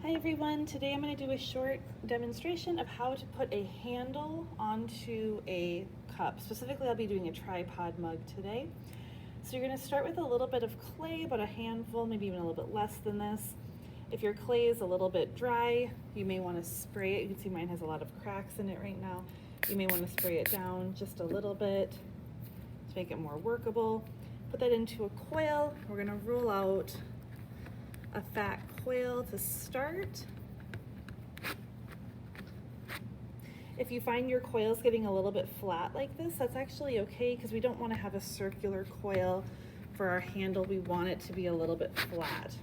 Hi everyone, today I'm going to do a short demonstration of how to put a handle onto a cup. Specifically, I'll be doing a tripod mug today. So you're going to start with a little bit of clay, about a handful, maybe even a little bit less than this. If your clay is a little bit dry, you may want to spray it. You can see mine has a lot of cracks in it right now. You may want to spray it down just a little bit to make it more workable. Put that into a coil. We're going to roll out a fat coil to start. If you find your coils getting a little bit flat like this, that's actually okay, because we don't want to have a circular coil for our handle. We want it to be a little bit flat. So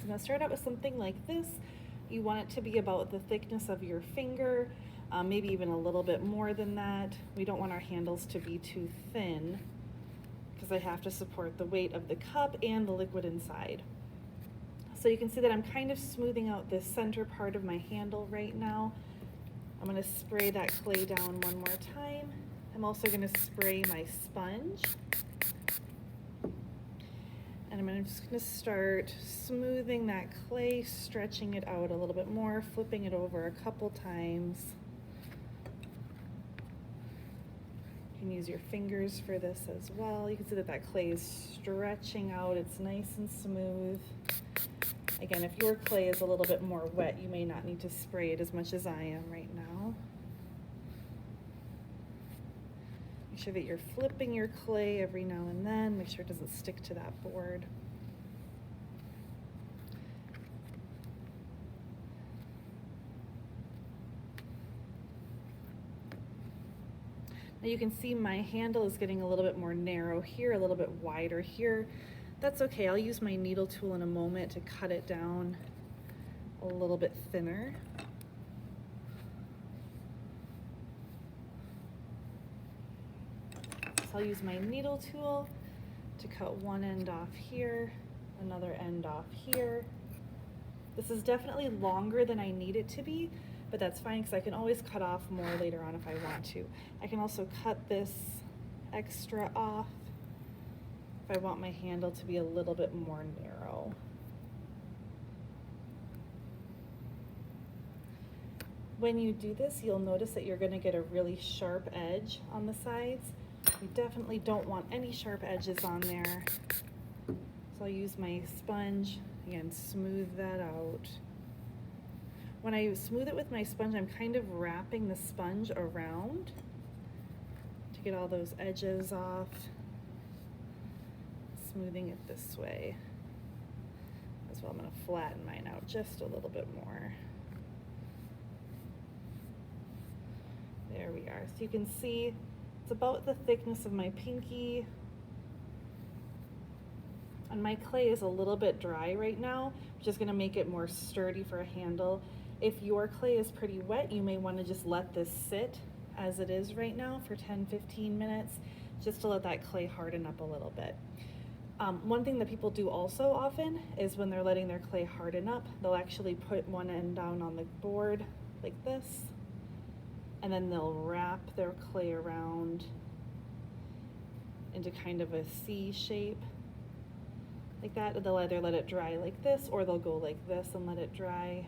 I'm going to start out with something like this. You want it to be about the thickness of your finger, maybe even a little bit more than that. We don't want our handles to be too thin, because they have to support the weight of the cup and the liquid inside. So you can see that I'm kind of smoothing out this center part of my handle right now. I'm going to spray that clay down one more time. I'm also going to spray my sponge. And I'm just going to start smoothing that clay, stretching it out a little bit more, flipping it over a couple times. You can use your fingers for this as well. You can see that that clay is stretching out. It's nice and smooth. Again, if your clay is a little bit more wet, you may not need to spray it as much as I am right now. Make sure that you're flipping your clay every now and then. Make sure it doesn't stick to that board. Now you can see my handle is getting a little bit more narrow here, a little bit wider here. That's okay. I'll use my needle tool in a moment to cut it down a little bit thinner. So I'll use my needle tool to cut one end off here, another end off here. This is definitely longer than I need it to be, but that's fine, because I can always cut off more later on if I want to. I can also cut this extra off if I want my handle to be a little bit more narrow. When you do this, you'll notice that you're going to get a really sharp edge on the sides. You definitely don't want any sharp edges on there. So I'll use my sponge, again, smooth that out. When I smooth it with my sponge, I'm kind of wrapping the sponge around to get all those edges off. Smoothing it this way as well. I'm going to flatten mine out just a little bit more. There we are. So you can see it's about the thickness of my pinky. And my clay is a little bit dry right now, which is going to make it more sturdy for a handle. If your clay is pretty wet, you may want to just let this sit as it is right now for 10-15 minutes, just to let that clay harden up a little bit. One thing that people do also often is when they're letting their clay harden up, they'll actually put one end down on the board like this, and then they'll wrap their clay around into kind of a C shape like that. They'll either let it dry like this, or they'll go like this and let it dry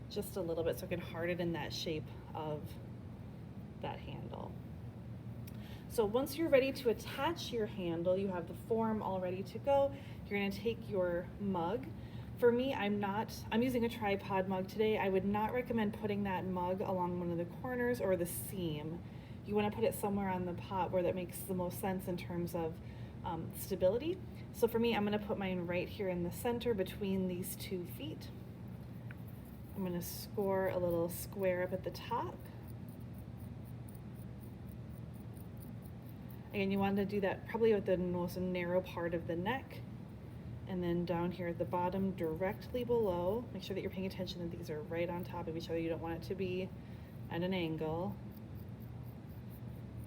just a little bit so it can harden in that shape of that handle. So once you're ready to attach your handle, you have the form all ready to go. You're going to take your mug. For me, I'm using a tripod mug today. I would not recommend putting that mug along one of the corners or the seam. You want to put it somewhere on the pot where that makes the most sense in terms of stability. So for me, I'm going to put mine right here in the center between these 2 feet. I'm going to score a little square up at the top. Again, you want to do that probably with the most narrow part of the neck, and then down here at the bottom, directly below. Make sure that you're paying attention that these are right on top of each other. You don't want it to be at an angle.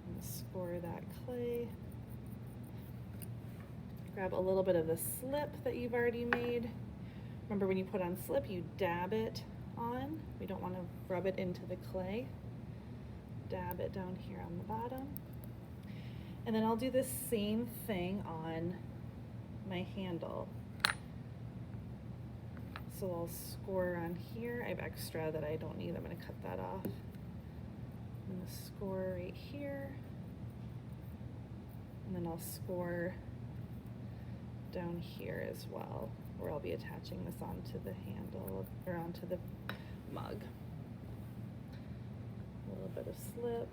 And score that clay. Grab a little bit of the slip that you've already made. Remember, when you put on slip, you dab it on. We don't want to rub it into the clay. Dab it down here on the bottom. And then I'll do the same thing on my handle. So I'll score on here. I have extra that I don't need. I'm going to cut that off. I'm going to score right here. And then I'll score down here as well, where I'll be attaching this onto the handle or onto the mug. A little bit of slip,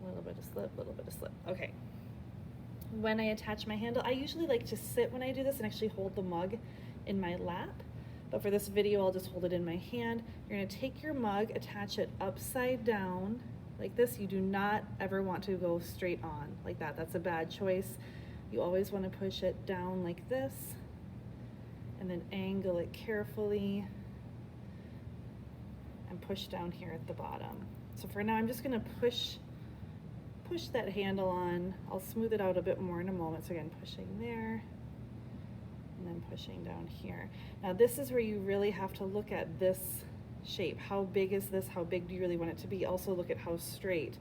a little bit of slip, a little bit of slip. Okay. When I attach my handle, I usually like to sit when I do this and actually hold the mug in my lap. But for this video, I'll just hold it in my hand. You're gonna take your mug, attach it upside down like this. You do not ever want to go straight on like that. That's a bad choice. You always want to push it down like this and then angle it carefully and push down here at the bottom. So for now, I'm just going to push that handle on. I'll smooth it out a bit more in a moment. So again, pushing there and then pushing down here. Now this is where you really have to look at this shape. How big is this? How big do you really want it to be? Also look at how straight.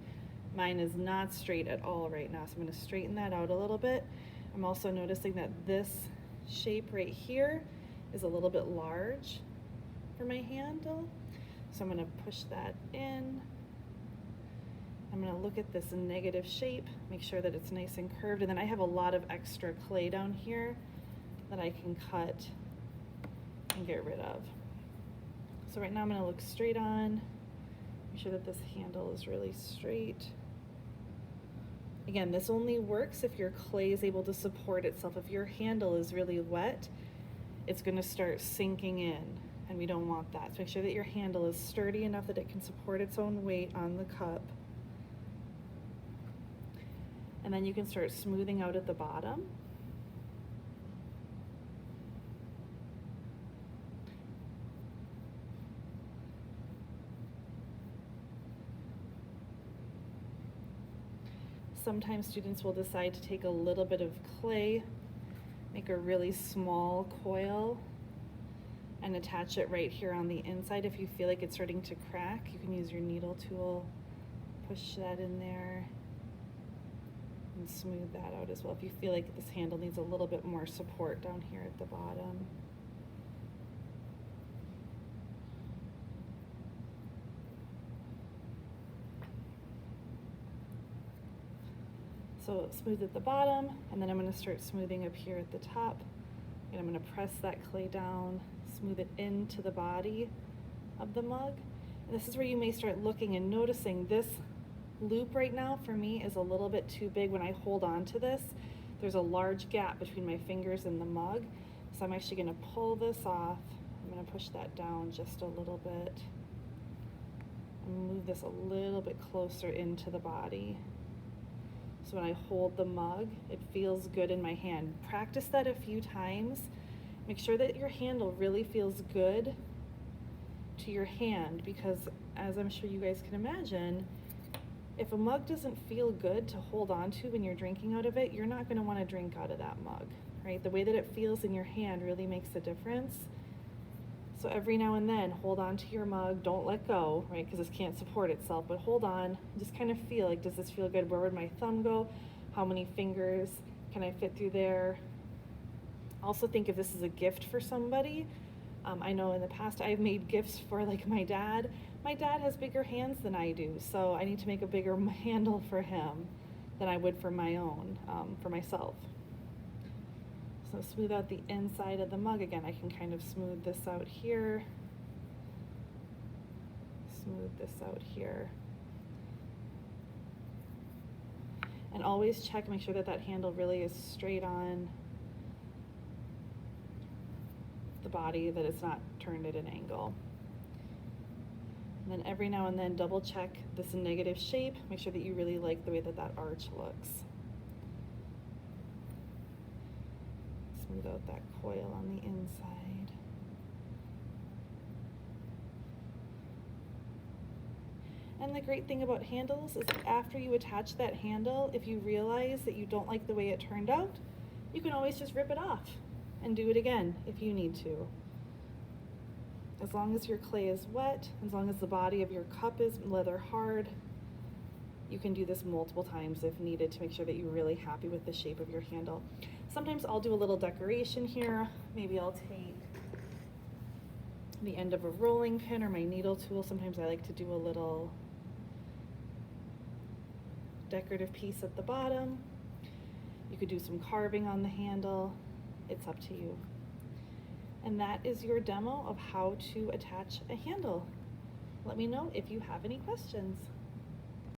Mine is not straight at all right now, so I'm going to straighten that out a little bit. I'm also noticing that this shape right here is a little bit large for my handle. So I'm going to push that in. I'm going to look at this negative shape, make sure that it's nice and curved, and then I have a lot of extra clay down here that I can cut and get rid of. So right now I'm going to look straight on, make sure that this handle is really straight. Again, this only works if your clay is able to support itself. If your handle is really wet, it's going to start sinking in, and we don't want that. So make sure that your handle is sturdy enough that it can support its own weight on the cup. And then you can start smoothing out at the bottom. Sometimes students will decide to take a little bit of clay, make a really small coil, and attach it right here on the inside. If you feel like it's starting to crack, you can use your needle tool, push that in there, and smooth that out as well. If you feel like this handle needs a little bit more support down here at the bottom. So smooth at the bottom, and then I'm going to start smoothing up here at the top. And I'm going to press that clay down, smooth it into the body of the mug. And this is where you may start looking and noticing this loop right now for me is a little bit too big. When I hold on to this, there's a large gap between my fingers and the mug. So I'm actually going to pull this off. I'm going to push that down just a little bit and move this a little bit closer into the body. So when I hold the mug, it feels good in my hand. Practice that a few times. Make sure that your handle really feels good to your hand, because as I'm sure you guys can imagine, if a mug doesn't feel good to hold on to when you're drinking out of it, you're not going to want to drink out of that mug, right? The way that it feels in your hand really makes a difference. So every now and then, hold on to your mug, don't let go, right? Because this can't support itself, but hold on, just kind of feel like, does this feel good? Where would my thumb go? How many fingers can I fit through there? Also think if this is a gift for somebody. I know in the past I've made gifts for like my dad. My dad has bigger hands than I do, so I need to make a bigger handle for him than I would for my own, for myself. So smooth out the inside of the mug. Again, I can kind of smooth this out here. Smooth this out here. And always check, make sure that that handle really is straight on the body, that it's not turned at an angle. And then every now and then double check this negative shape. Make sure that you really like the way that that arch looks. Smooth out that coil on the inside. And the great thing about handles is that after you attach that handle, if you realize that you don't like the way it turned out, you can always just rip it off and do it again if you need to. As long as your clay is wet, as long as the body of your cup is leather hard, You can do this multiple times if needed to make sure that you're really happy with the shape of your handle. Sometimes I'll do a little decoration here. Maybe I'll take the end of a rolling pin or my needle tool. Sometimes I like to do a little decorative piece at the bottom. You could do some carving on the handle. It's up to you. And that is your demo of how to attach a handle. Let me know if you have any questions.